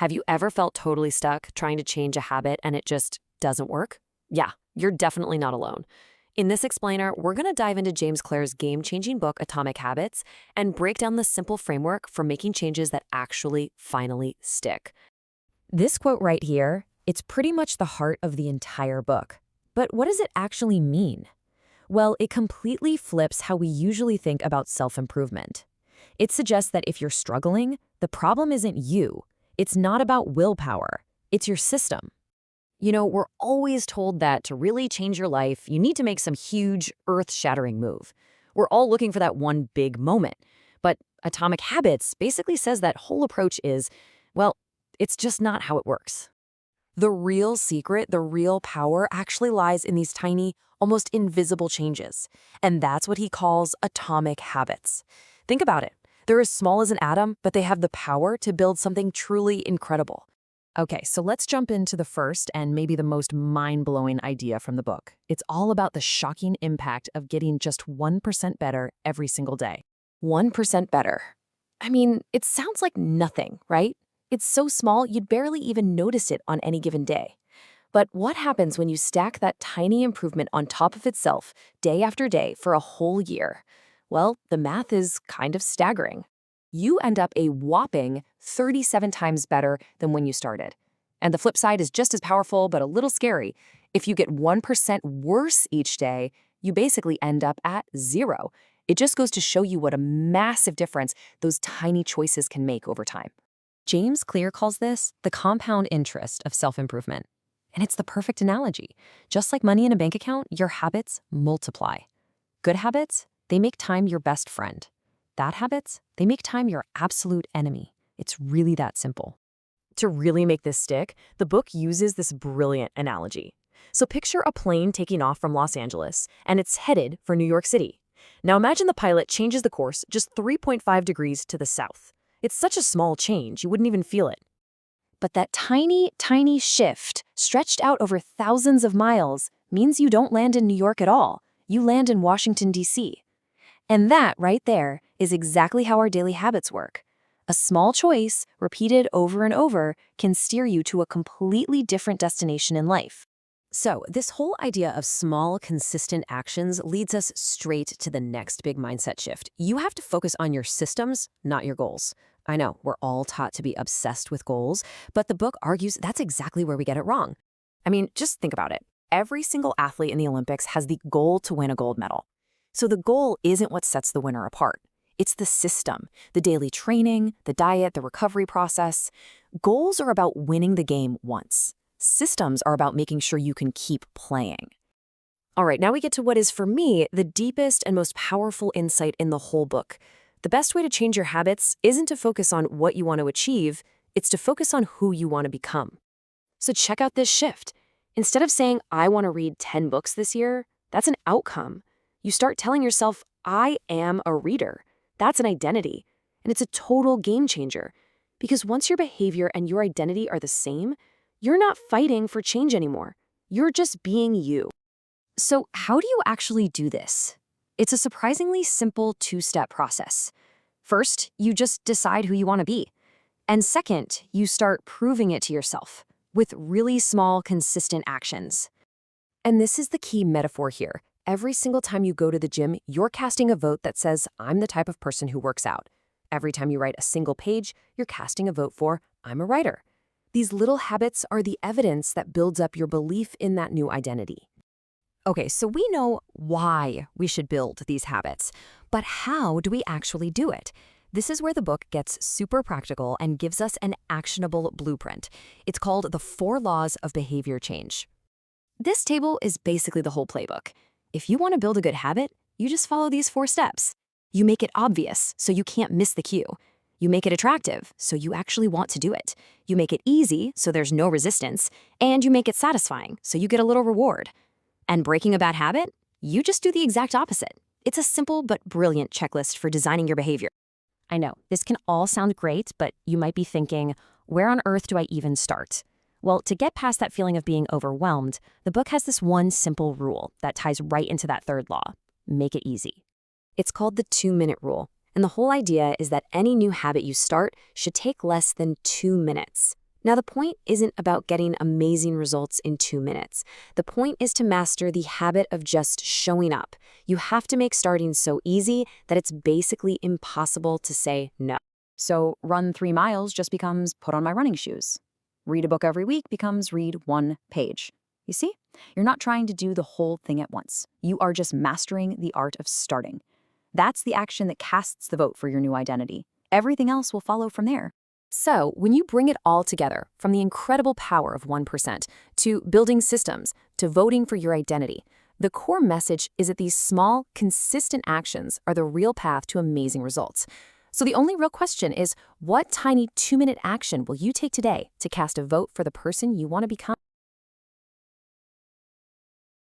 Have you ever felt totally stuck trying to change a habit and it just doesn't work? Yeah, you're definitely not alone. In this explainer, we're going to dive into James Clear's game-changing book, Atomic Habits, and break down the simple framework for making changes that actually finally stick. This quote right here, it's pretty much the heart of the entire book. But what does it actually mean? Well, it completely flips how we usually think about self-improvement. It suggests that if you're struggling, the problem isn't you. It's not about willpower. It's your system. We're always told that to really change your life, you need to make some huge, earth-shattering move. We're all looking for that one big moment. But Atomic Habits basically says that whole approach is, well, it's just not how it works. The real secret, the real power actually lies in these tiny, almost invisible changes. And that's what he calls atomic habits. Think about it. They're as small as an atom, but they have the power to build something truly incredible. Okay, so let's jump into the first and maybe the most mind-blowing idea from the book. It's all about the shocking impact of getting just 1% better every single day. 1% better. I mean, it sounds like nothing, right? It's so small you'd barely even notice it on any given day. But what happens when you stack that tiny improvement on top of itself day after day for a whole year? Well, the math is kind of staggering. You end up a whopping 37 times better than when you started. And the flip side is just as powerful, but a little scary. If you get 1% worse each day, you basically end up at 0. It just goes to show you what a massive difference those tiny choices can make over time. James Clear calls this the compound interest of self-improvement. And it's the perfect analogy. Just like money in a bank account, your habits multiply. Good habits, they make time your best friend. Bad habits, they make time your absolute enemy. It's really that simple. To really make this stick, the book uses this brilliant analogy. So picture a plane taking off from Los Angeles, and it's headed for New York City. Now imagine the pilot changes the course just 3.5 degrees to the south. It's such a small change, you wouldn't even feel it. But that tiny, tiny shift, stretched out over thousands of miles, means you don't land in New York at all. You land in Washington, D.C. And that, right there, is exactly how our daily habits work. A small choice, repeated over and over, can steer you to a completely different destination in life. So, this whole idea of small, consistent actions leads us straight to the next big mindset shift. You have to focus on your systems, not your goals. I know, we're all taught to be obsessed with goals, but the book argues that's exactly where we get it wrong. I mean, just think about it. Every single athlete in the Olympics has the goal to win a gold medal. So the goal isn't what sets the winner apart. It's the system, the daily training, the diet, the recovery process. Goals are about winning the game once. Systems are about making sure you can keep playing. All right, now we get to what is, for me, the deepest and most powerful insight in the whole book. The best way to change your habits isn't to focus on what you want to achieve, it's to focus on who you want to become. So check out this shift. Instead of saying, I want to read 10 books this year, that's an outcome. You start telling yourself, I am a reader. That's an identity. And it's a total game changer. Because once your behavior and your identity are the same, you're not fighting for change anymore. You're just being you. So how do you actually do this? It's a surprisingly simple two-step process. First, you just decide who you want to be. And second, you start proving it to yourself with really small, consistent actions. And this is the key metaphor here. Every single time you go to the gym, you're casting a vote that says, I'm the type of person who works out. Every time you write a single page, you're casting a vote for, I'm a writer. These little habits are the evidence that builds up your belief in that new identity. Okay, so we know why we should build these habits, but how do we actually do it? This is where the book gets super practical and gives us an actionable blueprint. It's called the 4 Laws of Behavior Change. This table is basically the whole playbook. If you want to build a good habit, you just follow these 4 steps. You make it obvious, so you can't miss the cue. You make it attractive, so you actually want to do it. You make it easy, so there's no resistance. And you make it satisfying, so you get a little reward. And breaking a bad habit? You just do the exact opposite. It's a simple but brilliant checklist for designing your behavior. I know, this can all sound great, but you might be thinking, where on earth do I even start? Well, to get past that feeling of being overwhelmed, the book has this one simple rule that ties right into that 3rd law. Make it easy. It's called the 2-minute rule, and the whole idea is that any new habit you start should take less than 2 minutes. Now, the point isn't about getting amazing results in 2 minutes. The point is to master the habit of just showing up. You have to make starting so easy that it's basically impossible to say no. So run 3 miles just becomes put on my running shoes. Read a book every week becomes read 1 page. You see? You're not trying to do the whole thing at once. You are just mastering the art of starting. That's the action that casts the vote for your new identity. Everything else will follow from there. So, when you bring it all together, from the incredible power of 1% to building systems to voting for your identity, the core message is that these small, consistent actions are the real path to amazing results. So the only real question is, what tiny 2-minute action will you take today to cast a vote for the person you want to become?